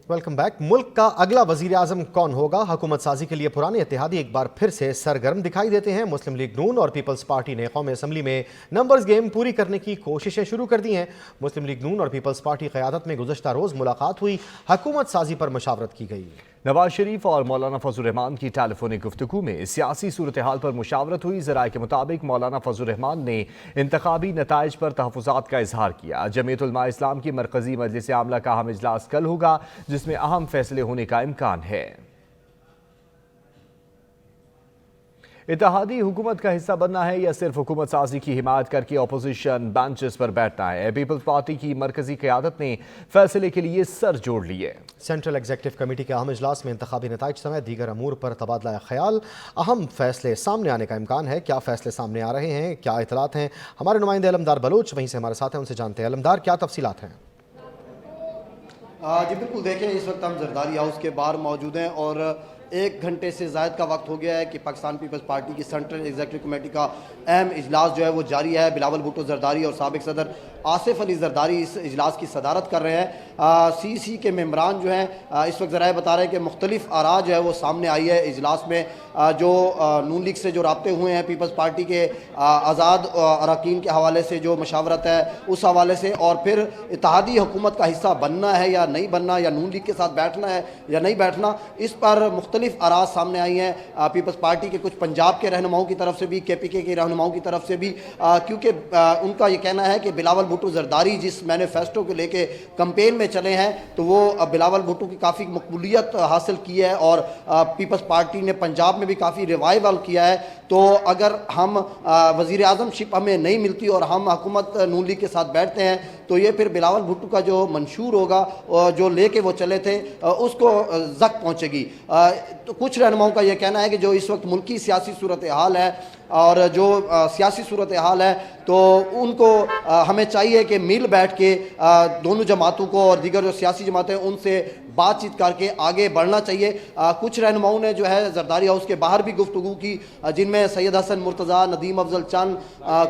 Welcome back. मुल्क का अगला वजीर आजम कौन होगा? हुकूमत साजी के लिए पुराने इत्तेहादी एक बार फिर से सरगर्म दिखाई देते हैं। मुस्लिम लीग नून और पीपल्स पार्टी ने कौमी असम्बली में नंबर्स गेम पूरी करने की कोशिशें शुरू कर दी हैं। मुस्लिम लीग नून और पीपल्स पार्टी क़यादत में गुज़श्ता रोज़ मुलाकात हुई, हुकूमत साजी पर मशावरत की गई। नवाज शरीफ और मौलाना फजल रहमान की टेलीफोनिक गुफ्तगू में सियासी सूरत हाल पर मुशावरत हुई। ज़राए के मुताबिक मौलाना फजल रहमान ने इंतखाबी नताइज पर तहफ़्फ़ुज़ात का इजहार किया। जमीयत उलमा इस्लाम की मरकज़ी मजलिस आमला का अहम इजलास कल होगा, जिसमें अहम फैसले होने का इम्कान है। इत्तेहादी हुकूमत का हिस्सा बनना है या सिर्फ हुकूमत साजी की हिमायत करके अपोजिशन बेंचेस पर बैठना है? पीपल्स पार्टी की मरकजी क़यादत ने फैसले के लिए सर जोड़ लिए। सेंट्रल एग्जीक्यूटिव कमेटी के अहम इजलास में इंतखाबी नताइज समेत दीगर अमूर पर तबादला ख्याल, अहम फैसले सामने आने का इम्कान है। क्या फैसले सामने आ रहे हैं, क्या इतलात हैं? हमारे नुमाइंदे अलमदार बलोच वहीं से हमारे साथ हैं, उनसे जानते हैं। अलमदार, क्या तफसीलात हैं? जी बिल्कुल, देखें इस वक्त हम जरदारी हाउस के बाहर मौजूद हैं और 1 घंटे से ज़ायद का वक्त हो गया है कि पाकिस्तान पीपल्स पार्टी की सेंट्रल एग्जीक्यूटिव कमेटी का अहम इजलास जो है वो जारी है। बिलावल भुट्टो जरदारी और साबिक सदर आसिफ अली जरदारी इस इजलास की सदारत कर रहे हैं। CEC के मेम्बरान जो हैं इस वक्त ज़राए बता रहे हैं कि मुख्तलिफ आरा जो है वो सामने आई है इजलास में। जो नून लीग से जो राब्ते हुए हैं, पीपल्स पार्टी के आज़ाद अरकान के हवाले से जो मशावरत है उस हवाले से, और फिर इत्तेहादी हुकूमत का हिस्सा बनना है या नहीं बनना, या नून लीग के साथ बैठना है या नहीं बैठना, इस पर मुख्तलिफ आरा सामने आई हैं। पीपल्स पार्टी के कुछ पंजाब के रहनुमाओं की तरफ से भी, KPK के रहनुमाओं की तरफ से भी, क्योंकि उनका ये कहना है कि बिलावल भुट्टो जरदारी जिस मैनिफेस्टो को लेके कैंपेन में चले हैं तो वो बिलावल भुट्टो की काफ़ी मकबूलियत हासिल की है और पीपल्स पार्टी ने पंजाब में भी काफ़ी रिवाइवल किया है। तो अगर हम वज़ीर आज़मशिप हमें नहीं मिलती और हम हुकूमत नून लीग के साथ बैठते हैं तो ये फिर बिलावल भुट्टो का जो मंशूर होगा, जो लेके वो चले थे, उसको ज़ख्म पहुँचेगी। तो कुछ रहनुमाओं का ये कहना है कि जो इस वक्त मुल्की सियासी सूरत हाल है और जो सियासी सूरत हाल है तो उनको हमें चाहिए कि मिल बैठ के दोनों जमातों को और दीगर जो सियासी जमातें उनसे बातचीत करके आगे बढ़ना चाहिए। कुछ रहनुमाओं ने जो है जरदारी हाउस के बाहर भी गुफ्तगू की, जिनमें सैयद हसन मुर्तज़ा, नदीम अफजल चंद,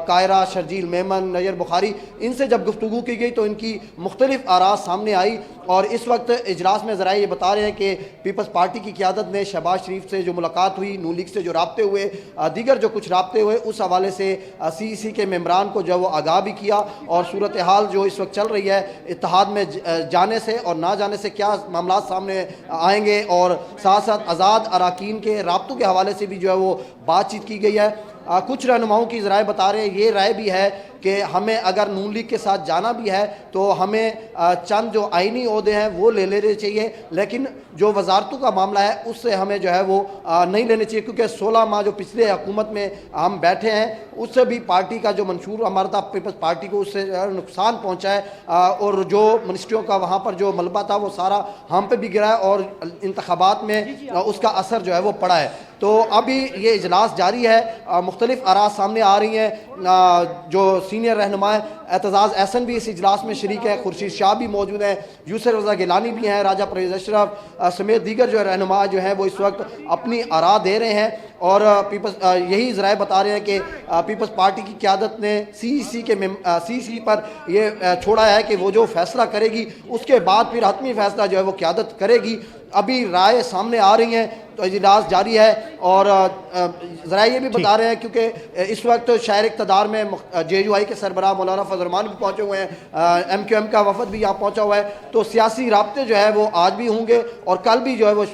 कायरा, शर्जील मेमन, नजर बुखारी, इनसे जब गुफ्तगू की गई तो इनकी मुख्तलिफ आरा सामने आई। और इस वक्त इजलास में ज़रा ये बता रहे हैं कि पीपल्स पार्टी की क़यादत में शहबाज शरीफ से जो मुलाकात हुई, नून लीग से जो राब्ते हुए, दीगर जो कुछ राब्ते हुए, उस हवाले से CEC के मेम्बरान को जो वो आगाह भी किया। और सूरत हाल जो इस वक्त चल रही है, इत्तेहाद में जाने से और ना जाने से क्या मामला सामने आएंगे, और साथ साथ आज़ाद अरकान के राब्तों के हवाले से भी जो है वो बातचीत की गई है। कुछ रहनुमाओं की राय बता रहे हैं, ये राय भी है कि हमें अगर नून लीग के साथ जाना भी है तो हमें चंद जो आइनी ओहदे हैं वो ले लेने चाहिए, लेकिन जो वजारतों का मामला है उससे हमें जो है वो नहीं लेने चाहिए, क्योंकि 16 माह जो पिछले हुकूमत में हम बैठे हैं उससे भी पार्टी का जो मंशूर हमारा था, पीपल्स पार्टी को उससे नुकसान पहुँचा है और जो मिनिस्ट्रियों का वहाँ पर जो मलबा था वो सारा हम पे भी गिरा है और इंतखाबात में उसका असर जो है वो पड़ा है। तो अभी ये इजलास जारी है, मुख्तलिफ आरा सामने आ रही हैं। जो सीनियर रहनुमा एतजाज़ एहसन भी इस इजलास में शरीक है, खुर्शीद शाह भी मौजूद हैं, यूसुफ रज़ा गिलानी भी हैं, राजा परवेज़ अशरफ समेत दीगर जो रहनुमा जो हैं वो इस वक्त अपनी आरा दे रहे हैं। और पीपल्स यही ज़राए बता रहे हैं कि पीपल्स पार्टी की क़यादत ने CEC पर ये छोड़ा है कि वो जो फैसला करेगी उसके बाद फिर हतमी फैसला जो है वो क़यादत करेगी। अभी राय सामने आ रही हैं तो इजलास जारी है। और ज़रा ये भी बता रहे हैं क्योंकि इस वक्त शायर इक़्तिदार में JUI के सरबराह मौलाना फजल रहमान भी पहुँचे हुए हैं, MQM का वफद भी यहाँ पहुँचा हुआ है, तो सियासी राब्ते जो है वो आज भी होंगे और कल भी जो है वो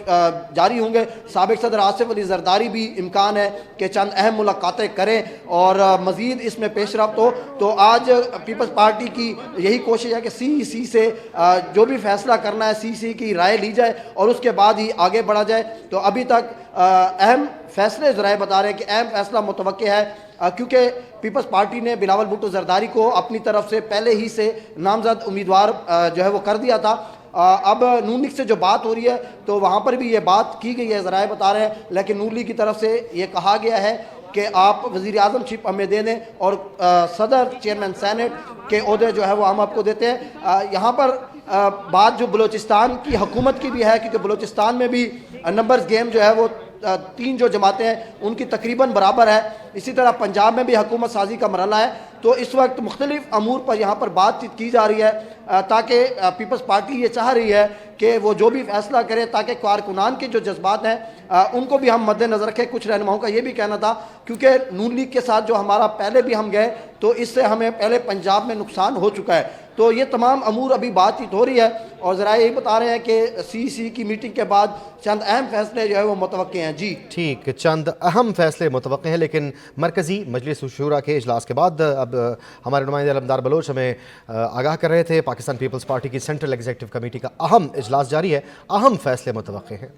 जारी होंगे। साबिक सदर आसिफ अली जरदारी भी इम्कान है कि चंद अहम मुलाकातें करें और मज़ीद इसमें पेशरफ्त हो। तो आज पीपल्स पार्टी की यही कोशिश है कि CEC से जो भी फैसला करना है CEC की राय ली जाए और उसके बाद ही आगे बढ़ा जाए। तो अभी तक अहम फैसले ज़राए बता रहे हैं कि अहम फैसला मुतवक्के है, क्योंकि पीपल्स पार्टी ने बिलावल भुट्टो जरदारी को अपनी तरफ से पहले ही से नामजद उम्मीदवार जो है वो कर दिया था। अब नून लीग से जो बात हो रही है तो वहाँ पर भी ये बात की गई है, ज़राए बता रहे हैं, लेकिन नून लीग की तरफ से ये कहा गया है कि आप वज़ीर आज़मशिप हमें दे दें और सदर चेयरमैन सेनेट के ओहदे जो है वो हम आपको देते हैं। यहाँ पर बात जो बलूचिस्तान की हुकूमत की भी है, क्योंकि बलूचिस्तान में भी नंबर्स गेम जो है वो تین جو جماعتیں ہیں ان کی تقریباً برابر ہے. اسی طرح پنجاب میں بھی حکومت سازی کا مرحلہ ہے. تو اس وقت مختلف امور پر یہاں پر بات چیت کی جا رہی ہے تاکہ پیپلز پارٹی یہ چاہ رہی ہے کہ وہ جو بھی فیصلہ کرے تاکہ کارکنان کے جو جذبات ہیں ان کو بھی ہم مد نظر رکھیں. کچھ رہنماؤں کا یہ بھی کہنا تھا کیونکہ نون لیگ کے ساتھ جو ہمارا پہلے بھی ہم گئے تو اس سے ہمیں پہلے پنجاب میں نقصان ہو چکا ہے. تو یہ تمام امور ابھی بات چیت ہو رہی ہے اور ذرائع یہی بتا رہے ہیں کہ سی کی میٹنگ کے بعد چند اہم فیصلے جو ہے وہ متوقع ہیں. جی ٹھیک، چند اہم فیصلے متوقع ہیں، لیکن مرکزی مجلس شورا کے اجلاس کے بعد اب ہمارے نمائندے علمدار بلوچ ہمیں آگاہ کر رہے تھے پاکستان پیپلز پارٹی کی سینٹرل ایگزیکٹو کمیٹی کا اہم اجلاس جاری ہے، اہم فیصلے متوقع ہیں.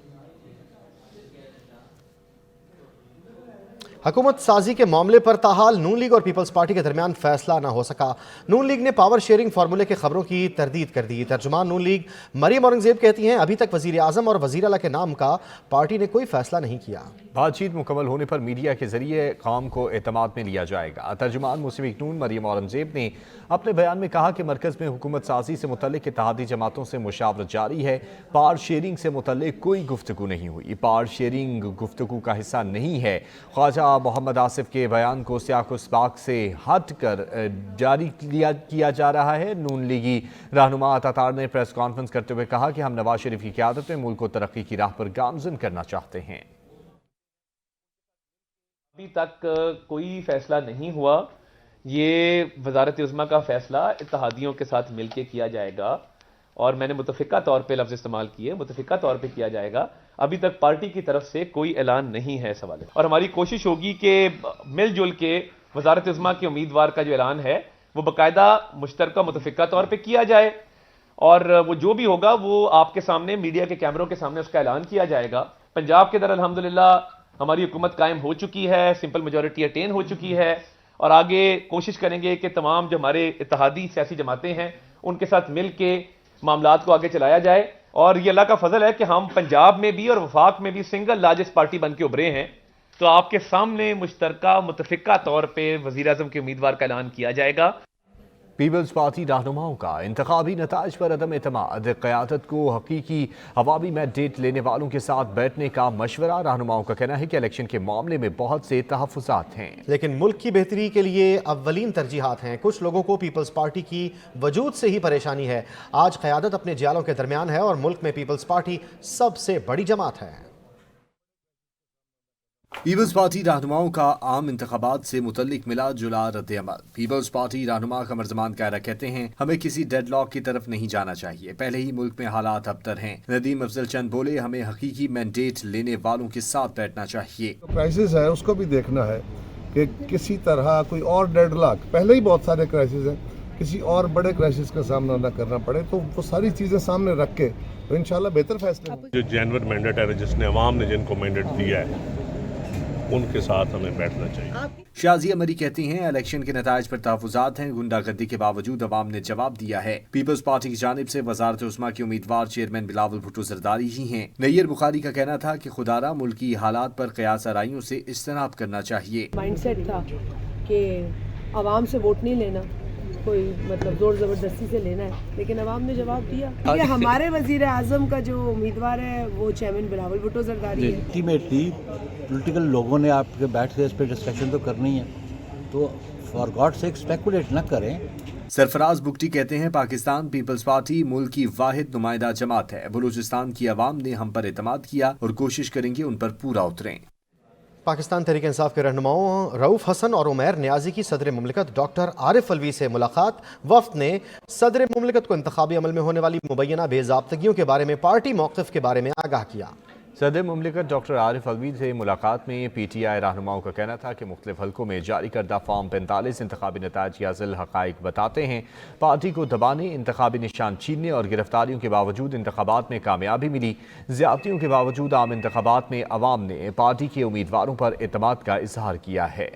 حکومت سازی کے معاملے پر تاحال نون لیگ اور پیپلز پارٹی کے درمیان فیصلہ نہ ہو سکا. نون لیگ نے پاور شیئرنگ فارمولے کے خبروں کی تردید کر دی. ترجمان نون لیگ مریم اورنگزیب کہتی ہیں ابھی تک وزیر اعظم اور وزیر اعلیٰ کے نام کا پارٹی نے کوئی فیصلہ نہیں کیا. بات چیت مکمل ہونے پر میڈیا کے ذریعے قوم کو اعتماد میں لیا جائے گا. ترجمان مسلم لیگ نون مریم اورنگزیب نے اپنے بیان میں کہا کہ مرکز میں حکومت سازی سے متعلق اتحادی جماعتوں سے مشاورت جاری ہے. پاور شیئرنگ سے متعلق کوئی گفتگو نہیں ہوئی. پاور شیئرنگ گفتگو کا حصہ نہیں ہے. خواجہ محمد آصف کے بیان کو سیاق و سباق سے ہٹ کر جاری کیا جا رہا ہے. نون لیگی رہنما عطا نے پریس کانفرنس کرتے ہوئے کہا کہ ہم نواز شریف کی قیادت میں ملک کو ترقی کی راہ پر گامزن کرنا چاہتے ہیں. ابھی تک کوئی فیصلہ نہیں ہوا. یہ وزارت عظمیٰ کا فیصلہ اتحادیوں کے ساتھ مل کے کیا جائے گا اور میں نے متفقہ طور پہ لفظ استعمال کیے، متفقہ طور پہ کیا جائے گا. ابھی تک پارٹی کی طرف سے کوئی اعلان نہیں ہے اس حوالے اور ہماری کوشش ہوگی کہ مل جل کے وزارت عظمیٰ کے امیدوار کا جو اعلان ہے وہ باقاعدہ مشترکہ متفقہ طور پہ کیا جائے اور وہ جو بھی ہوگا وہ آپ کے سامنے میڈیا کے کیمروں کے سامنے اس کا اعلان کیا جائے گا. پنجاب کے در الحمدللہ ہماری حکومت قائم ہو چکی ہے، سمپل میجورٹی اٹین ہو چکی ہے اور آگے کوشش کریں گے کہ تمام جو ہمارے اتحادی سیاسی جماعتیں ہیں ان کے ساتھ مل کے معاملات کو آگے چلایا جائے. اور یہ اللہ کا فضل ہے کہ ہم پنجاب میں بھی اور وفاق میں بھی سنگل لارجسٹ پارٹی بن کے ابھرے ہیں. تو آپ کے سامنے مشترکہ متفقہ طور پہ وزیر اعظم کے امیدوار کا اعلان کیا جائے گا. پیپلز پارٹی رہنماؤں کا انتخابی نتائج پر عدم اعتماد. قیادت کو حقیقی عوامی مینڈیٹ لینے والوں کے ساتھ بیٹھنے کا مشورہ. رہنماؤں کا کہنا ہے کہ الیکشن کے معاملے میں بہت سے تحفظات ہیں لیکن ملک کی بہتری کے لیے اولین ترجیحات ہیں. کچھ لوگوں کو پیپلز پارٹی کی وجود سے ہی پریشانی ہے. آج قیادت اپنے جیالوں کے درمیان ہے اور ملک میں پیپلز پارٹی سب سے بڑی جماعت ہے. پیپلز پارٹی رہنماؤں کا عام انتخابات سے متعلق ملا جلا رد عمل. پیپلز پارٹی رہنما قمر زمان کائرہ کہتے ہیں ہمیں کسی ڈیڈ لاک کی طرف نہیں جانا چاہیے. پہلے ہی ملک میں حالات ابتر ہیں. ندیم افضل چند بولے ہمیں حقیقی مینڈیٹ لینے والوں کے ساتھ بیٹھنا چاہیے. کرائسس ہے اس کو بھی دیکھنا ہے کہ کسی طرح کوئی اور ڈیڈ لاک، پہلے ہی بہت سارے کرائسس ہیں، کسی اور بڑے کرائسس کا سامنا نہ کرنا پڑے. تو وہ ساری چیزیں سامنے رکھ کے تو انشاءاللہ بہتر فیصلے ہوں. جو جینور مینڈیٹ ہے جس نے عوام نے جن کو مینڈیٹ دیا ہے ان کے ساتھ ہمیں بیٹھنا چاہیے. شازیہ مری کہتی ہیں الیکشن کے نتائج پر تحفظات ہیں. غنڈہ گردی کے باوجود عوام نے جواب دیا ہے. پیپلز پارٹی کی جانب سے وزارت عظمیٰ کے امیدوار چیئرمین بلاول بھٹو زرداری ہی ہیں. نیر بخاری کا کہنا تھا کہ خدارہ ملکی حالات پر قیاس آرائیوں سے اجتناب کرنا چاہیے. مائنڈ سیٹ تھا کہ عوام سے ووٹ نہیں لینا، کوئی مطلب زور زبردستی سے لینا ہے، لیکن عوام نے جواب دیا. یہ ہمارے وزیر اعظم کا جو امیدوار ہے وہ چیئرمین بلاول بھٹو زرداری ہے. الٹیمیٹلی پولیٹیکل لوگوں نے آپ کے بیٹھ کے اس پہ ڈسکشن تو کرنی ہے، تو فار گاڈ سیک اسپیکولیٹ نہ کریں. سرفراز بگٹی کہتے ہیں پاکستان پیپلز پارٹی ملک کی واحد نمائندہ جماعت ہے. بلوچستان کی عوام نے ہم پر اعتماد کیا اور کوشش کریں گے ان پر پورا اتریں. پاکستان تحریک انصاف کے رہنماؤں رؤوف حسن اور عمیر نیازی کی صدر مملکت ڈاکٹر عارف الوی سے ملاقات. وفد نے صدر مملکت کو انتخابی عمل میں ہونے والی مبینہ بے ضابطگیوں کے بارے میں پارٹی موقف کے بارے میں آگاہ کیا. صدر مملکت ڈاکٹر عارف الوی سے ملاقات میں پی ٹی آئی رہنماؤں کا کہنا تھا کہ مختلف حلقوں میں جاری کردہ فارم 45 انتخابی نتائج کے اصل حقائق بتاتے ہیں. پارٹی کو دبانے، انتخابی نشان چھیننے اور گرفتاریوں کے باوجود انتخابات میں کامیابی ملی. زیادتیوں کے باوجود عام انتخابات میں عوام نے پارٹی کے امیدواروں پر اعتماد کا اظہار کیا ہے.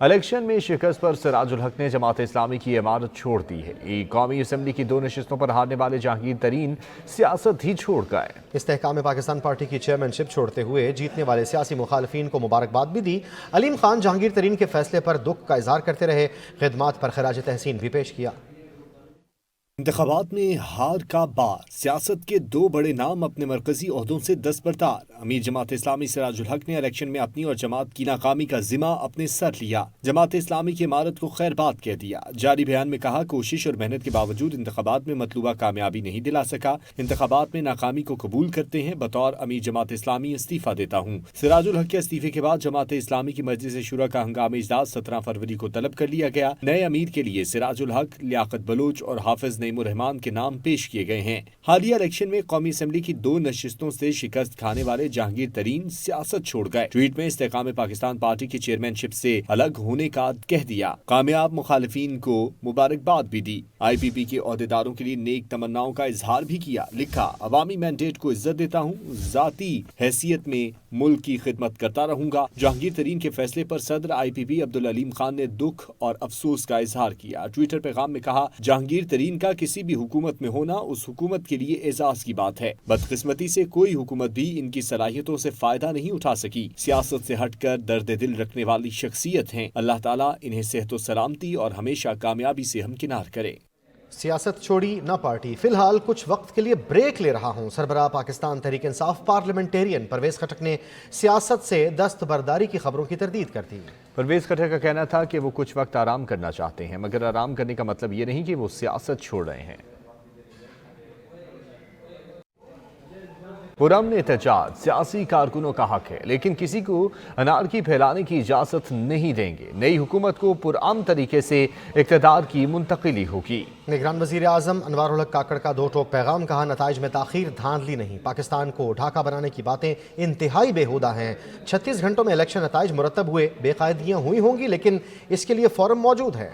الیکشن میں شکست پر سراج الحق نے جماعت اسلامی کی عمارت چھوڑ دی ہے. قومی اسمبلی کی 2 نشستوں پر ہارنے والے جہانگیر ترین سیاست ہی چھوڑ گئے. استحکام پاکستان پارٹی کی چیئرمین شپ چھوڑتے ہوئے جیتنے والے سیاسی مخالفین کو مبارکباد بھی دی. علیم خان جہانگیر ترین کے فیصلے پر دکھ کا اظہار کرتے رہے. خدمات پر خراج تحسین بھی پیش کیا. انتخابات میں ہار کا بار، سیاست کے دو بڑے نام اپنے مرکزی عہدوں سے دستبردار۔ امیر جماعت اسلامی سراج الحق نے الیکشن میں اپنی اور جماعت کی ناکامی کا ذمہ اپنے سر لیا، جماعت اسلامی کی عمارت کو خیر بات کہہ دیا۔ جاری بیان میں کہا، کوشش اور محنت کے باوجود انتخابات میں مطلوبہ کامیابی نہیں دلا سکا، انتخابات میں ناکامی کو قبول کرتے ہیں، بطور امیر جماعت اسلامی استعفیٰ دیتا ہوں۔ سراج الحق کے استعفے کے بعد جماعت اسلامی کی مجلس شورا کا ہنگامی اجلاس 17 فروری کو طلب کر لیا گیا۔ نئے امیر کے لیے سراج الحق، لیاقت بلوچ اور حافظ نعیم الرحمان کے نام پیش کیے گئے ہیں۔ حالیہ الیکشن میں قومی اسمبلی کی 2 نشستوں سے شکست کھانے والے جہانگیر ترین سیاست چھوڑ گئے۔ ٹویٹ میں استحکام پاکستان پارٹی کی چیئرمین شپ سے الگ ہونے کا کہہ دیا۔ کامیاب مخالفین کو مبارکباد بھی دی۔ آئی پی پی کے عہدیداروں کے لیے نیک تمناؤں کا اظہار بھی کیا۔ لکھا، عوامی مینڈیٹ کو عزت دیتا ہوں، ذاتی حیثیت میں ملک کی خدمت کرتا رہوں گا۔ جہانگیر ترین کے فیصلے پر صدر آئی پی پی عبدالعلیم خان نے دکھ اور افسوس کا اظہار کیا۔ ٹویٹر پیغام میں کہا، جہانگیر ترین کا کسی بھی حکومت میں ہونا اس حکومت کے لیے اعزاز کی بات ہے۔ بدقسمتی سے کوئی حکومت بھی ان کی صلاحیتوں سے فائدہ نہیں اٹھا سکی۔ سیاست سے ہٹ کر درد دل رکھنے والی شخصیت ہیں۔ اللہ تعالیٰ انہیں صحت و سلامتی اور ہمیشہ کامیابی سے ہمکنار کرے۔ سیاست چھوڑی نہ پارٹی، فی الحال کچھ وقت کے لیے بریک لے رہا ہوں۔ سربراہ پاکستان تحریک انصاف پارلیمنٹیرین پرویز خٹک نے سیاست سے دستبرداری کی خبروں کی تردید کر دی۔ پرویز خٹک کا کہنا تھا کہ وہ کچھ وقت آرام کرنا چاہتے ہیں، مگر آرام کرنے کا مطلب یہ نہیں کہ وہ سیاست چھوڑ رہے ہیں۔ پرامن احتجاج سیاسی کارکنوں کا حق ہے، لیکن کسی کو انارکی پھیلانے کی اجازت نہیں دیں گے۔ نئی حکومت کو پرامن طریقے سے اقتدار کی منتقلی ہوگی۔ نگران وزیر اعظم انوار الحق کاکڑ کا 2 ٹوک پیغام، کہا، نتائج میں تاخیر دھاندلی نہیں، پاکستان کو ڈھاکہ بنانے کی باتیں انتہائی بیہودہ ہیں۔ 36 گھنٹوں میں الیکشن نتائج مرتب ہوئے، بے قاعدگیاں ہوئی ہوں گی، لیکن اس کے لیے فورم موجود ہے۔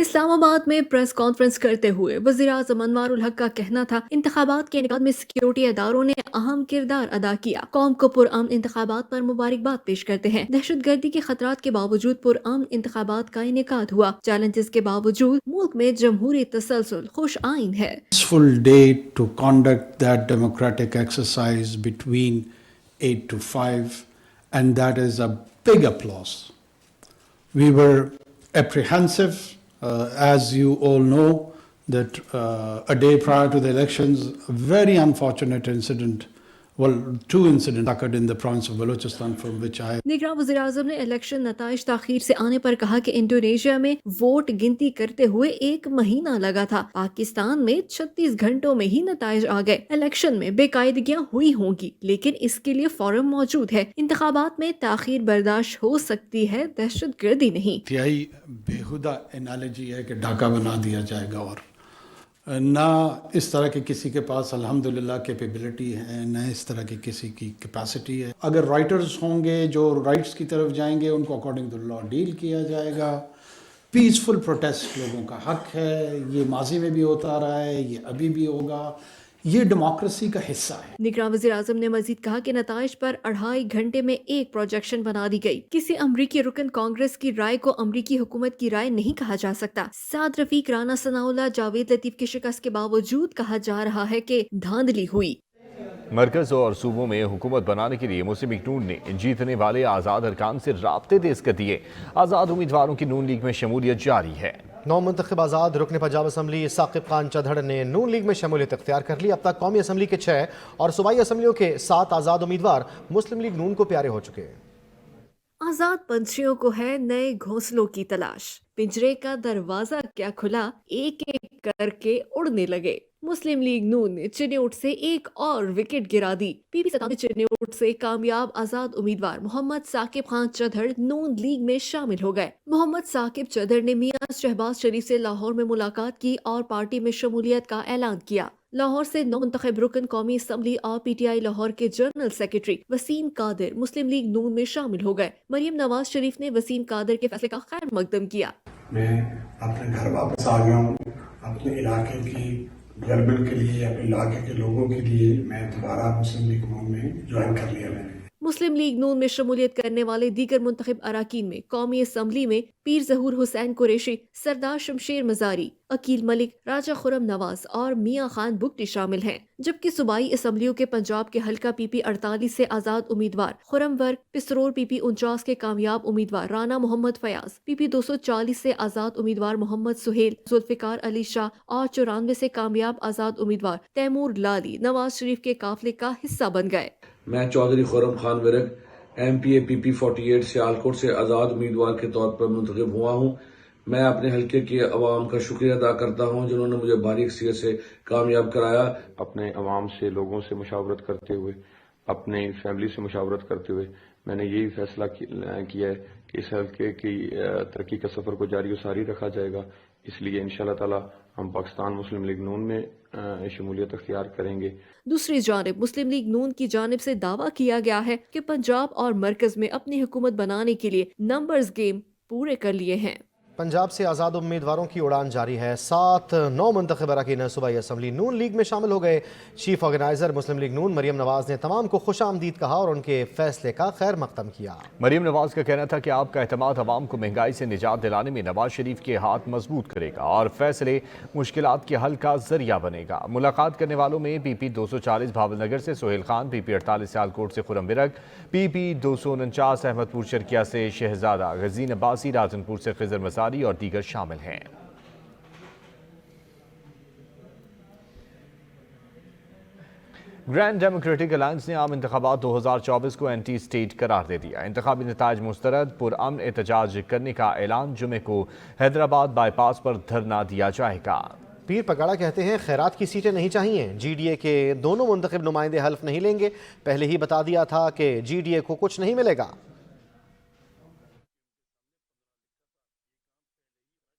اسلام آباد میں پریس کانفرنس کرتے ہوئے وزیر اعظم انوار الحق کا کہنا تھا، انتخابات کے انعقاد میں سیکیورٹی اداروں نے اہم کردار ادا کیا، قوم کو پرامن انتخابات پر مبارکباد پیش کرتے ہیں۔ دہشت گردی کے خطرات کے باوجود پرامن انتخابات کا انعقاد ہوا، چیلنجز کے باوجود ملک میں جمہوری تسلسل خوش آئند ہے۔ Full day to conduct that democratic exercise between 8 to 5, and that is a big applause. We were apprehensive. As you all know, that a day prior to the elections, a very unfortunate incident, well, 2 incidents occurred in the province of Balochistan, from which I... نگراں وزیر اعظم نے election نتائج تاخیر سے آنے پر کہا کہ Indonesia میں ووٹ گنتی کرتے ہوئے 1 مہینہ لگا تھا، پاکستان میں 36 گھنٹوں میں ہی نتائج آ گئے۔ الیکشن میں بے قاعدگیاں ہوئی ہوں گی، لیکن اس کے لیے فورم موجود ہے۔ انتخابات میں تاخیر برداشت ہو سکتی ہے، دہشت گردی نہیں۔ انتہائی بیہودہ انالوجی ہے کہ ڈھاکہ بنا دیا جائے گا، اور نہ اس طرح کے کسی کے پاس الحمدللہ کیپیبلٹی ہے، نہ اس طرح کی کسی کی کیپیسٹی ہے۔ اگر رائٹرز ہوں گے جو رائٹس کی طرف جائیں گے، ان کو اکارڈنگ ٹو لا ڈیل کیا جائے گا۔ پیسفل پروٹیسٹ لوگوں کا حق ہے، یہ ماضی میں بھی ہوتا رہا ہے، یہ ابھی بھی ہوگا، یہ ڈیموکریسی کا حصہ ہے۔ نگراں وزیر اعظم نے مزید کہا کہ نتائج پر 2.5 گھنٹے میں ایک پروجیکشن بنا دی گئی۔ کسی امریکی رکن کانگریس کی رائے کو امریکی حکومت کی رائے نہیں کہا جا سکتا۔ سعد رفیق، رانا ثناء اللہ، جاوید لطیف کی شکست کے باوجود کہا جا رہا ہے کہ دھاندلی ہوئی۔ مرکز اور صوبوں میں حکومت بنانے کے لیے مسلم لیگ نون نے جیتنے والے آزاد ارکان سے رابطے تیز کر دیے۔ آزاد امیدواروں کی نون لیگ میں شمولیت جاری ہے۔ 9 منتخب آزاد رکن پنجاب اسمبلی ثاقب خان چدھڑ نے نون لیگ میں شمولیت اختیار کر لی۔ اب تک قومی اسمبلی کے 6 اور صوبائی اسمبلیوں کے 7 آزاد امیدوار مسلم لیگ نون کو پیارے ہو چکے ہیں۔ آزاد پنچھیوں کو ہے نئے گھونسلوں کی تلاش، پنجرے کا دروازہ کیا کھلا، ایک ایک کر کے اڑنے لگے۔ مسلم لیگ نون نے چنیوٹ سے ایک اور وکٹ گرا دی۔ پی پی ستاوی چنیوٹ سے کامیاب آزاد امیدوار محمد ثاقب خان چدھڑ نون لیگ میں شامل ہو گئے۔ محمد ثاقب چدھڑ نے میاں شہباز شریف سے لاہور میں ملاقات کی اور پارٹی میں شمولیت کا اعلان کیا۔ لاہور سے 9 منتخب رکن قومی اسمبلی اور پی ٹی آئی لاہور کے جنرل سیکرٹری وسیم قادر مسلم لیگ نون میں شامل ہو گئے۔ مریم نواز شریف نے وسیم قادر کے فیصلے کا خیر مقدم کیا۔ میں اپنے گھر واپس آ گیا ہوں، اپنے علاقے کی ڈیولپمنٹ کے لیے، اپنے علاقے کے لوگوں کے لیے میں دوبارہ مسلم لیگ نون میں جوائن کر لیا میں نے۔ मुस्लिम लीग नून में शमूलियत करने वाले दीगर मुंतखब अराकीन में कौमी असम्बली में पीर ज़हूर हुसैन कुरैशी, सरदार शमशेर मजारी, अकील मलिक, राजा खुरम नवाज और मियाँ खान बुगटी शामिल हैं, जबकि सूबाई असम्बलियों के पंजाब के हल्का PP 48 से आज़ाद उम्मीदवार खुरम वर्ग, पिसरोर PP 49 के कामयाब उम्मीदवार राना मोहम्मद फयाज, PP 240 से आज़ाद उम्मीदवार मोहम्मद सुहेल, जुल्फ़िकार अली शाह और 94 से कामयाब आज़ाद उम्मीदवार तैमूर लाली नवाज शरीफ के काफिले का हिस्सा बन गए। मैं चौधरी खुरम खान विरक MPA PP 48 सियालकोट से आज़ाद उम्मीदवार के तौर पर मुंतखब हुआ हूँ। मैं अपने हल्के के अवाम का शुक्रिया अदा करता हूँ जिन्होंने मुझे भारी अक्सरियत से कामयाब कराया। अपने अवाम से, लोगों से मुशावरत करते हुए, अपने फैमिली से मुशावरत करते हुए मैंने यही फैसला किया है कि इस हल्के की तरक्की का सफ़र को जारी और सारी रखा जाएगा। इसलिए इंशाअल्लाह ताला हम पाकिस्तान मुस्लिम लीग नून में शमूलियत अख्तियार करेंगे। दूसरी जानिब मुस्लिम लीग नून की जानिब से दावा किया गया है कि पंजाब और मरकज में अपनी हुकूमत बनाने के लिए नंबर्स गेम पूरे कर लिए हैं। पंजाब से आज़ाद उम्मीदवारों की उड़ान जारी है। 7-9 मुंतखब अरकान सूबाई असम्बली नून लीग में शामिल हो गए। चीफ ऑर्गेनाइजर मुस्लिम लीग नून मरियम नवाज ने तमाम को खुश आमदीद कहा और उनके फैसले का खैर मकदम किया। मरियम नवाज का कहना था कि आपका एतमाद अवाम को महंगाई से निजात दिलाने में नवाज शरीफ के हाथ मजबूत करेगा और फैसले मुश्किलात के हल का जरिया बनेगा। मुलाकात करने वालों में PP 240 भावलनगर से सोहेल खान, PP 48 सियालकोट से खुरम विरक, PP 249 अहमदपुर शर्किया से शहजादा गजीन अब्बासी, राजनपुर से खिजर मसारी और दीगर शामिल हैं। ग्रैंड डेमोक्रेटिक अलायंस ने आम इंतखाबात 2024 को एंटी स्टेट करार दे दिया। इंतखाबी नताइज मुस्तरद पुरअमन एहतजाज करने का ऐलान। जुमे को हैदराबाद बाईपास पर धरना दिया जाएगा। पीर पगाड़ा कहते हैं खैरात की सीटें नहीं चाहिए। GDA के दोनों मुंतखब नुमाइंदे हल्फ नहीं लेंगे। पहले ही बता दिया था कि GDA को कुछ नहीं मिलेगा।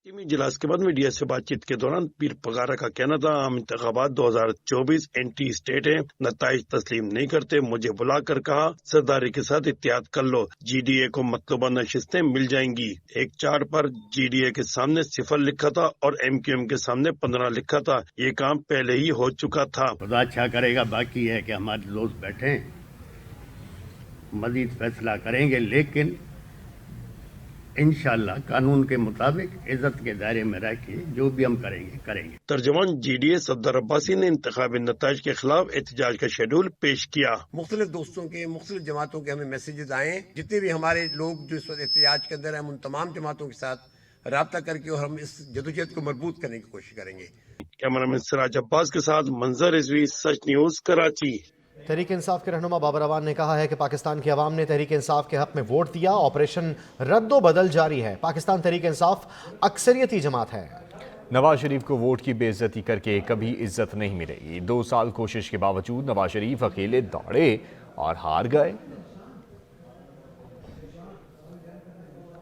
इजलास के बाद मीडिया से बातचीत के दौरान पीर पगारा का कहना था आम इंतखाबात 2024 एंटी स्टेट है, नताइज तस्लीम नहीं करते। मुझे बुलाकर कहा सरदारी के साथ इत्तेहाद कर लो, GDA को मतलूबा नशिस्तें मिल जाएंगी। एक चार्ट पर GDA के सामने 0 लिखा था और MQM के सामने 15 लिखा था। ये काम पहले ही हो चुका था। खुदा अच्छा करेगा, बाकी है कि हमारे दोस्त बैठे मजीद फैसला करेंगे, लेकिन इंशाअल्लाह कानून के मुताबिक इज्जत के दायरे में रह के जो भी हम करेंगे। तर्जुमान GDA सफदर अब्बासी ने इंतखाबी नताइज के खिलाफ एहतजाज का शेड्यूल पेश किया। मुख्तलिफ दोस्तों के, मुख्तलिफ जमातों के हमें मैसेजेस आए, जितने भी हमारे लोग जो इस वक्त एहतजाज के अंदर हैं उन तमाम जमातों के साथ राब्ता करके और हम इस जदोजहद को मजबूत करने की कोशिश करेंगे। कैमरामैन सिराज अब्बास के साथ मंजर रिजवी, सच न्यूज, कराची। तहरीक इंसाफ के रहनुमा बाबर अवान ने कहा है कि पाकिस्तान की आवाम ने तहरीक इंसाफ के हक में वोट दिया। ऑपरेशन रद्दो बदल जारी है। पाकिस्तान तहरीक इंसाफ अक्सरियती जमात है। नवाज शरीफ को वोट की बेइज्जती करके कभी इज्जत नहीं मिलेगी। 2 साल कोशिश के बावजूद नवाज शरीफ अकेले दौड़े और हार गए।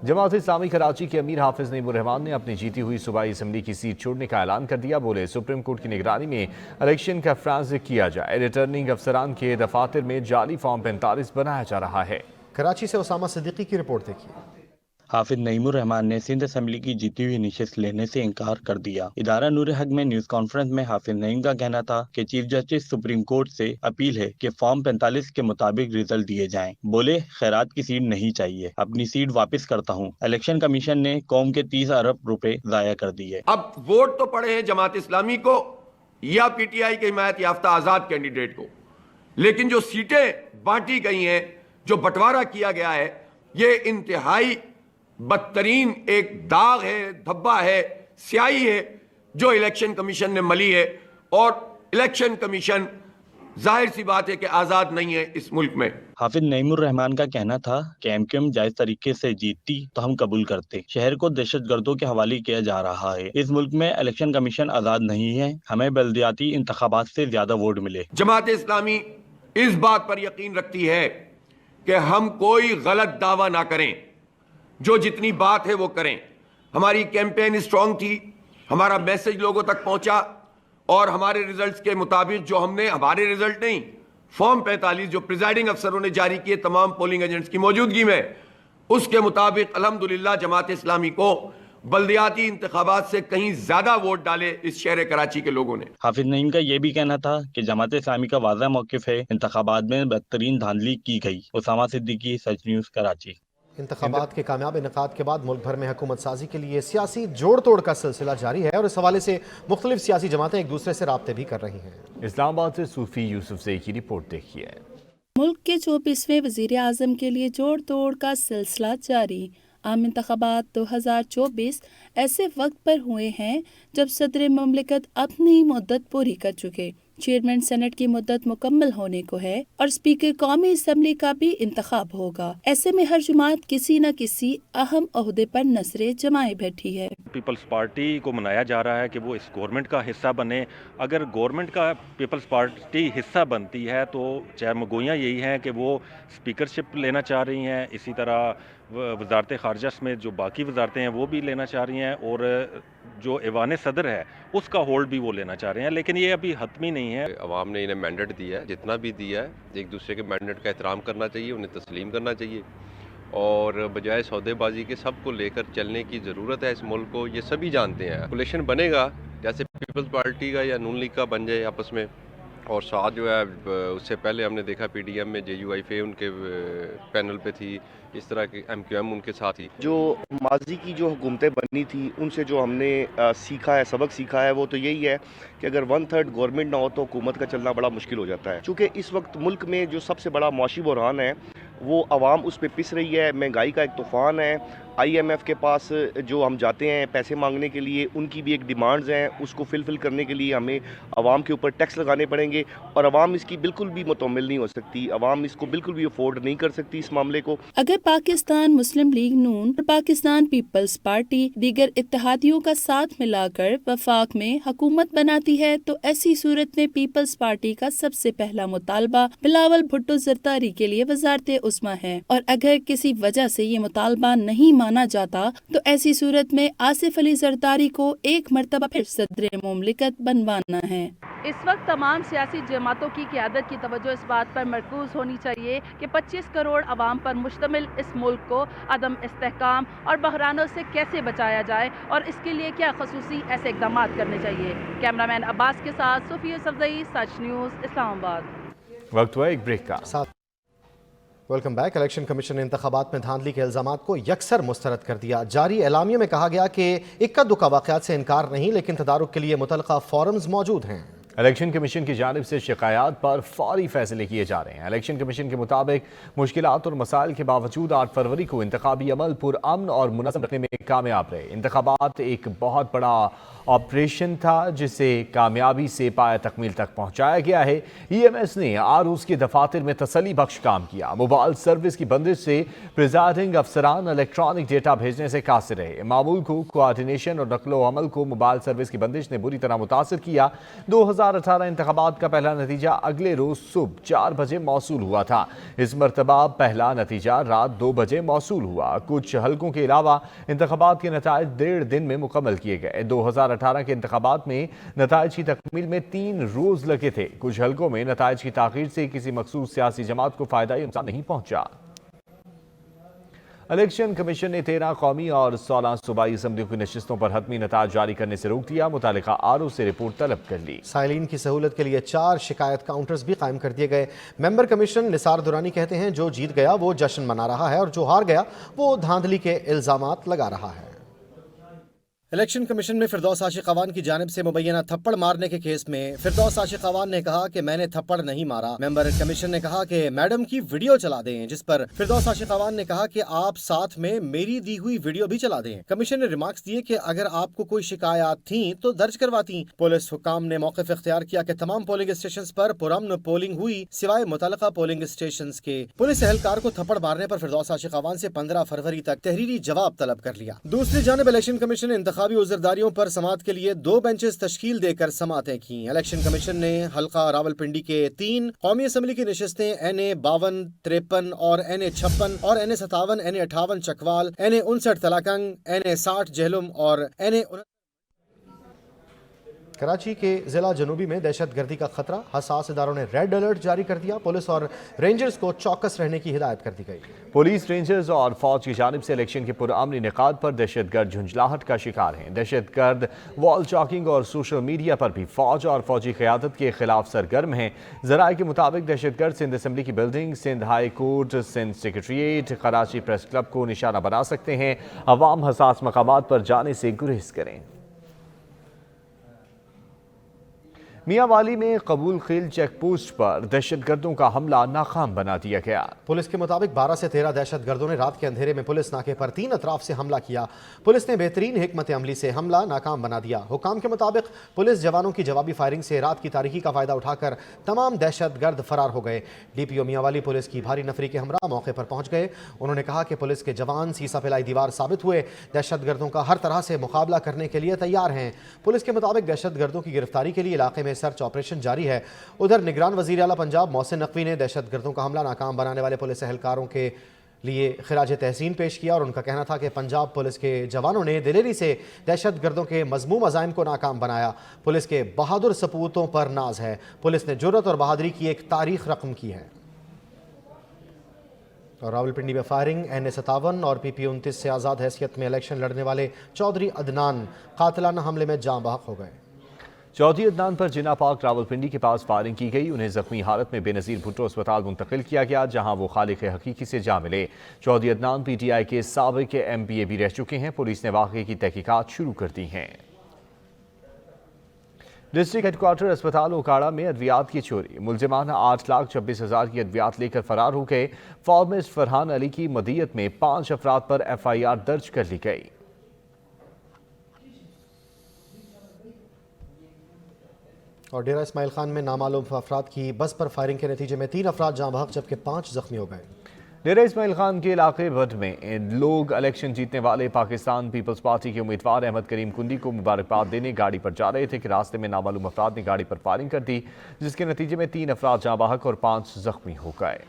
जमात इस्लामी कराची के अमीर हाफिज नईमुर रहमान ने अपनी जीती हुई सूबाई असम्बली की सीट छोड़ने का ऐलान कर दिया। बोले सुप्रीम कोर्ट की निगरानी में इलेक्शन का फ्रांस किया जाए। रिटर्निंग अफसरान के दफातर में जाली फॉर्म 45 बनाया जा रहा है। कराची से उसामा सिद्दीकी की रिपोर्ट देखिए। हाफिज नईमुर रहमान ने सिंध असम्बली की जीती हुई निशस्त लेने से इनकार कर दिया। इदारा नूर हक में न्यूज कॉन्फ्रेंस में हाफिज नईम का कहना था कि चीफ जस्टिस सुप्रीम कोर्ट से अपील है कि फॉर्म 45 के मुताबिक रिजल्ट दिए जाएं। बोले खैरात की सीट नहीं चाहिए, अपनी सीट वापस करता हूं। इलेक्शन कमीशन ने कौम के 30 अरब रुपए जाया कर दिए। अब वोट तो पड़े हैं जमात इस्लामी को या PTI के हिमायत याफ्ता आजाद कैंडिडेट को, लेकिन जो सीटें बांटी गई हैं, जो बंटवारा किया गया है, ये इंतहाई बदतरीन एक दाग है, धब्बा है, स्याही है जो इलेक्शन कमीशन ने मली है। और इलेक्शन कमीशन जाहिर सी बात है कि आजाद नहीं है इस मुल्क में। हाफिज नईमुर रहमान का कहना था कि MQM जायज तरीके से जीतती तो हम कबूल करते। शहर को दहशतगर्दों के हवाले किया जा रहा है। इस मुल्क में इलेक्शन कमीशन आजाद नहीं है। हमें बल्दियाती इंतखाबात से ज्यादा वोट मिले। जमात इस्लामी इस बात पर यकीन रखती है कि हम कोई गलत दावा ना करें, जो जितनी बात है वो करें। हमारी कैंपेन स्ट्रांग थी, हमारा मैसेज लोगों तक पहुंचा और हमारे रिजल्ट्स के मुताबिक जो हमने, हमारे रिजल्ट नहीं, फॉर्म 45 जो प्रिजाइडिंग अफसरों ने जारी किए तमाम पोलिंग एजेंट्स की मौजूदगी में, उसके मुताबिक अल्हम्दुलिल्लाह जमात इस्लामी को बल्दियाती इंतखाबात से कहीं ज्यादा वोट डाले इस शहर कराची के लोगों ने। हाफिज नईम का ये भी कहना था कि जमात इस्लामी का वाज़ा मौक़िफ़ है, इंतखाबात में बदतरीन धांधली की गई। उसामा सिद्दीकी, सच न्यूज़, कराची। इंतखाबात के कामयाब इनेकाद के बाद मुल्क भर में हुकूमत साजी के लिए सियासी जोड़ तोड़ का सिलसिला जारी है और इस हवाले से मुख्तलिफ सियासी जमातें एक दूसरे से राब्ते भी कर रही हैं। इस्लामाबाद से सूफी यूसुफ ज़ई की रिपोर्ट देखिए। मुल्क के 24वें वज़ीर आज़म के लिए जोड़ तोड़ का सिलसिला जारी। आम इंतखाबात 2024 ऐसे वक्त पर हुए हैं जब सदर ममलिकत अपनी मुद्दत पूरी कर चुके, चेयरमैन सेनेट की मुद्दत मुकम्मल होने को है और स्पीकर कौमी असम्बली का भी इंतखाब होगा। ऐसे में हर जमात किसी न किसी अहम ओहदे पर नजरें जमाए बैठी है। पीपल्स पार्टी को मनाया जा रहा है कि वो इस गवर्नमेंट का हिस्सा बने। अगर गवर्नमेंट का पीपल्स पार्टी हिस्सा बनती है तो चारमगोइयाँ यही हैं कि वो स्पीकरशिप लेना चाह रही हैं, इसी तरह वजारत खारजा समेत जो बाकी वजारतें हैं वो भी लेना चाह रही हैं और जो ऐवान सदर है उसका होल्ड भी वो लेना चाह रहे हैं, लेकिन ये अभी हतमी नहीं है। अवाम ने इन्हें मैंडेट दिया है, जितना भी दिया है एक दूसरे के मैंडेट का एहतराम करना चाहिए, उन्हें तस्लीम करना चाहिए और बजाय सौदेबाजी के सबको लेकर चलने की ज़रूरत है इस मुल्क को। ये सभी जानते हैं कोलिशन बनेगा जैसे पीपल्स पार्टी का या नून लीग का बन जाए आपस में, और साथ जो है उससे पहले हमने देखा पीडीएम में JUIF उनके पैनल पे थी, इस तरह की MQM उनके साथ ही। जो माजी की जो हुकूमतें बनी थी उनसे जो हमने सीखा है, सबक सीखा है, वो तो यही है कि अगर 1/3 गवर्नमेंट ना हो तो हुकूमत का चलना बड़ा मुश्किल हो जाता है। चूँकि इस वक्त मुल्क में जो सबसे बड़ा मौशी बहरान है वो आवाम उस पर पिस रही है, महंगाई का एक तूफ़ान है। IMF के पास जो हम जाते हैं पैसे मांगने के लिए, उनकी भी एक डिमांड्स हैं, उसको फिल करने के लिए हमें आवाम के ऊपर टैक्स लगाने पड़ेंगे और आवाम इसकी बिल्कुल भी मुतम्मिल नहीं हो सकती, आवाम इसको बिल्कुल भी अफोर्ड नहीं कर सकती इस मामले को। अगर पाकिस्तान मुस्लिम लीग नून और पाकिस्तान पीपल्स पार्टी दीगर इत्तेहादियों का साथ मिलाकर वफाक में हुकूमत बनाती है तो ऐसी सूरत में पीपल्स पार्टी का सबसे पहला मुतालबा बिलावल भुट्टो जरदारी के लिए वजारत उस्मा है, और अगर किसी वजह से ये मुतालबा नहीं माना जाता तो ऐसी सूरत में आसिफ अली जरदारी को एक मर्तबा फिर सदर मुमलिकत बनवाना है। इस वक्त तमाम सियासी जमातों की क़यादत की तवज्जो इस बात पर मरकूज होनी चाहिए कि 25 करोड़ आवाम पर मुश्तमिल इस मुल्क को अदम इस्तेहकाम और बहरानों से कैसे बचाया जाए और इसके लिए क्या खसूसी ऐसे इक़दाम करने चाहिए। कैमरामैन अब्बास के साथ सूफी यूसुफ ज़ई, सच न्यूज़, इस्लामाबाद। वक्त हुआ एक ब्रेक का। Welcome back. इलेक्शन कमीशन ने इंतखाबात में धांधली के इल्जामात को यकसर मुस्तरद कर दिया। जारी एलामिया में कहा गया कि इक्का दुक्का वाक़यात से इनकार नहीं, लेकिन तदारुक के लिए मुतलका फोरम्स मौजूद हैं। इलेक्शन कमीशन की जानिब से शिकायत पर फौरी फैसले किए जा रहे हैं। इलेक्शन कमीशन के मुताबिक मुश्किलात और मसाइल के बावजूद 8 फरवरी को इंतखाबी अमल पुरअमन और मुनज़्ज़म रखने में कामयाब रहे। इंतखाबात एक बहुत बड़ा ऑपरेशन था जिसे कामयाबी से पाया तकमील तक पहुँचाया गया है। EMS ने आरूस के दफातर में तसली बख्श काम किया। मोबाइल सर्विस की बंदिश से प्रिजाइडिंग अफसरान इलेक्ट्रॉनिक डेटा भेजने से कासिर रहे। मामूल को कोऑर्डिनेशन और नकलो अमल को मोबाइल सर्विस की बंदिश ने बुरी तरह मुतासर किया। 2018 इंतखाबात का पहला नतीजा अगले रोज सुबह 4 बजे मौसूल हुआ था। इस मरतबा पहला नतीजा रात 2 बजे मौसूल हुआ। कुछ हलकों के अलावा इंतखाबात के नताइज 1.5 दिन में मुकम्मल किए गए। 2018 के इंतखाबात में नताइज की तकमील में 3 रोज लगे थे। कुछ हलकों में नताइज की ताखीर से किसी मखसूस सियासी जमात को फायदा या नुकसान नहीं पहुंचा। इलेक्शन कमीशन ने 13 कौमी और 16 सूबाई असम्बलियों की नशिस्तों पर हतमी नताज जारी करने से रोक दिया। मुतालिका आरओ से रिपोर्ट तलब कर ली। साइलिन की सहूलत के लिए 4 शिकायत काउंटर्स भी कायम कर दिए गए। मेंबर कमीशन निसार दुरानी कहते हैं जो जीत गया वो जश्न मना रहा है और जो हार गया वो धांधली के इल्जामात लगा रहा है। इलेक्शन कमीशन में फिरदौस आशिक अवान की जानिब से मुबैना थप्पड़ मारने के केस में फिरदौस आशिक अवान ने कहा कि मैंने थप्पड़ नहीं मारा। मेंबर कमीशन ने कहा कि मैडम की वीडियो चला दें, जिस पर फिरदौस आशिक अवान ने कहा कि आप साथ में मेरी दी हुई वीडियो भी चला दें। कमीशन ने रिमार्क्स दिए कि अगर आपको कोई शिकायत थी तो दर्ज करवाती। पुलिस हुकाम ने मौक़िफ़ इख्तियार किया कि तमाम पोलिंग स्टेशन पर पुरअमन पोलिंग हुई सिवाय मुतल्लिक़ा पोलिंग स्टेशन के। पुलिस एहलकार को थप्पड़ मारने पर फिरदौस आशिक अवान से 15 फरवरी तक तहरीरी जवाब तलब कर लिया। दूसरी जानिब इलेक्शन कमीशन ने इंतखाबी उज़रदारियों पर समाअत के लिए 2 बेंचेस तश्कील देकर समाअतें की। इलेक्शन कमीशन ने हल्का रावलपिंडी के 3 कौमी असम्बली की नशिस्तें NA 52, 53 और NA 56 और NA 57, NA 58 Chakwal, NA 59 तलाकंग, NA 60 Jhelum और NA कराची के जिला जनूबी में दहशत गर्दी का खतरा, हसास इदारों ने रेड अलर्ट जारी कर दिया। पुलिस और रेंजर्स को चौकस रहने की हिदायत कर दी गई। पुलिस, रेंजर्स और फौज की जानिब से इलेक्शन के पुरअमन इनेकाद पर दहशतगर्द झुंझलाहट का शिकार हैं। दहशतगर्द वॉल चॉकिंग और सोशल मीडिया पर भी फौज और फौजी क़यादत के खिलाफ सरगर्म हैं। ज़राए के मुताबिक दहशतगर्द सिंध असम्बली की building, Sindh high court, Sindh secretariat, Karachi press club को निशाना बना सकते हैं। अवाम हसास मकामात पर जाने से गुरेज करें। मियांवाली में कबूल खेल चेक पोस्ट पर दहशतगर्दों का हमला नाकाम बना दिया गया। पुलिस के मुताबिक 12 से 13 दहशतगर्दों ने रात के अंधेरे में पुलिस नाके पर 3 अतराफ से हमला किया। पुलिस ने बेहतरीन हिकमत अमली से हमला नाकाम बना दिया। हुकाम के मुताबिक पुलिस जवानों की जवाबी फायरिंग से रात की तारीकी का फायदा उठाकर तमाम दहशतगर्द फरार हो गए। डीपीओ मियांवाली पुलिस की भारी नफरी के हमरा मौके पर पहुंच गए। उन्होंने कहा कि पुलिस के जवान सीसा पिलाई दीवार साबित हुए, दहशतगर्दों का हर तरह से मुकाबला करने के लिए तैयार हैं। पुलिस के मुताबिक दहशतगर्दों की गिरफ्तारी के लिए इलाके में सर्च ऑपरेशन जारी है। उधर निगरान वजीर आला पंजाब मोहसिन नकवी ने दहशतगर्दों का हमला नाकाम बनाने वाले पुलिस एहलकारों के लिए खिराज तहसीन पेश किया और उनका कहना था कि पंजाब पुलिस के जवानों ने दिलेरी से दहशतगर्दों के मज़मूम अज़ाइम को नाकाम बनाया। पुलिस के बहादुर सपूतों पर नाज है। पुलिस ने जुर्रत और बहादुरी की एक तारीख रकम की है। और रावलपिंडी में फायरिंग, NA-57 और PP-29 से आज़ाद हैसियत में इलेक्शन लड़ने वाले चौधरी अदनान कातिलाना हमले में जाँ बहक हो गए। चौधरी अदनान पर जिना पार्क रावलपिंडी के पास फायरिंग की गई। उन्हें जख्मी हालत में बेनज़ीर भुट्टो अस्पताल मुंतकिल किया गया, जहां वो खालिक हकीकी से जा मिले। चौधरी अदनान PTI के साबिक MPA भी रह चुके हैं। पुलिस ने वाक़े की तहकीकात शुरू कर दी हैं। डिस्ट्रिक्ट हेडक्वार्टर अस्पताल ओकाड़ा में अद्वियात की चोरी, मुलजिमाना 8,26,000 की अद्वियात लेकर फरार हो गए। फार्मासिस्ट फरहान अली की मदीयत में 5 अफराद पर FIR दर्ज कर ली गई। और डेरा इस्माइल खान में नामालूम अफराद की बस पर फायरिंग के नतीजे में 3 अफराद जाँ बहक जबकि 5 जख्मी हो गए। डेरा इस्माइल खान के इलाके भट में लोग इलेक्शन जीतने वाले पाकिस्तान पीपल्स पार्टी के उम्मीदवार अहमद करीम कुंडी को मुबारकबाद देने गाड़ी पर जा रहे थे कि रास्ते में नामालूम अफराद ने गाड़ी पर फायरिंग कर दी, जिसके नतीजे में 3 अफराद जाँ बहक और 5 जख्मी हो गए।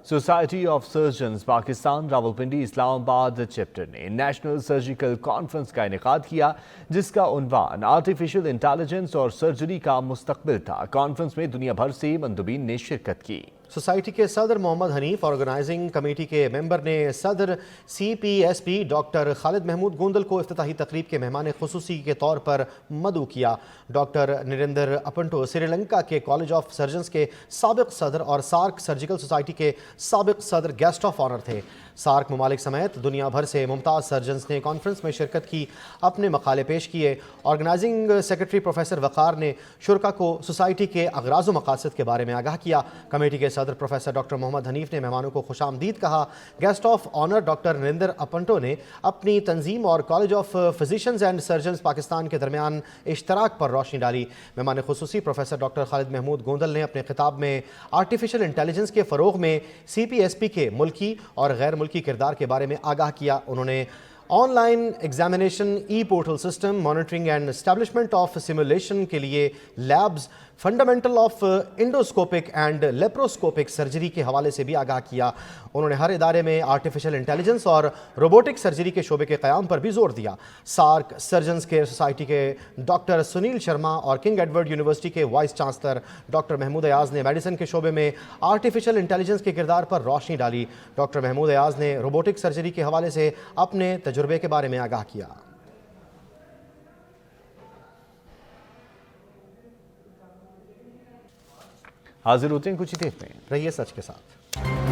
Society of surgeons Pakistan Rawalpindi Islamabad chapter ने नेशनल सर्जिकल कॉन्फ्रेंस का इनेकाद किया, जिसका उन्वान आर्टिफिशियल इंटेलिजेंस और सर्जरी का मुस्तकबिल था। कॉन्फ्रेंस में दुनिया भर से मंदुबीन ने शिरकत की। सोसाइटी के सदर मोहम्मद हनीफ, ऑर्गेनाइजिंग कमेटी के मेंबर ने सदर CPSP डॉक्टर खालिद महमूद गोंदल को इफ्तिताही तकरीब के मेहमान खुसूसी के तौर पर मदऊ किया। डॉक्टर नरेंद्र अपंटो श्रीलंका के कॉलेज ऑफ सर्जन्स के साबिक सदर और सार्क सर्जिकल सोसाइटी के साबिक सदर गेस्ट ऑफ ऑनर थे। सार्क ममालिक समेत दुनिया भर से मुमताज़ सर्जन्स ने कॉन्फ्रेंस में शिरकत की, अपने मकाले पेश किए। ऑर्गेनाइजिंग सेक्रेटरी प्रोफेसर वक़ार ने शुरका को सोसाइटी के अगराज़ व मकासद के बारे में आगाह किया। कमेटी के सदर प्रोफेसर डॉक्टर मोहम्मद हनीफ ने मेहमानों को खुशामदीद कहा। Guest of honour doctor Narendra अपंटो ने अपनी तंजीम और college of physicians and surgeons Pakistan के दरमियान इश्तराक पर रोशनी डाली। मेहमान खुसूसी प्रोफेसर डॉक्टर खालिद महमूद गोंदल ने अपने खिताब में आर्टिफिशियल इंटेलिजेंस के फ़रोग़ में CPSP के मुल्की और गैर मुल्की किरदार के बारे में आगाह किया। उन्होंने online examination, portal system, monitoring and establishment of simulation के लिए labs, fundamental of endoscopic and laparoscopic surgery के हवाले से भी आगाह किया। उन्होंने हर इदारे में आर्टिफिशियल इंटेलिजेंस और रोबोटिक सर्जरी के शोबे के क़याम पर भी जोर दिया। सार्क सर्जन्स केयर सोसाइटी के डॉक्टर सुनील शर्मा और किंग एडवर्ड यूनिवर्सिटी के vice chancellor doctor Mahmood Ayaz ने मेडिसिन के शोबे में आर्टिफिशियल इंटेलिजेंस के किरदार पर रोशनी डाली। डॉक्टर महमूद अयाज ने रोबोटिक सर्जरी के हवाले से अपने तजुर्बे के बारे में आगाह किया। हाजिर होते हैं कुछ ही देर में, रहिए सच के साथ।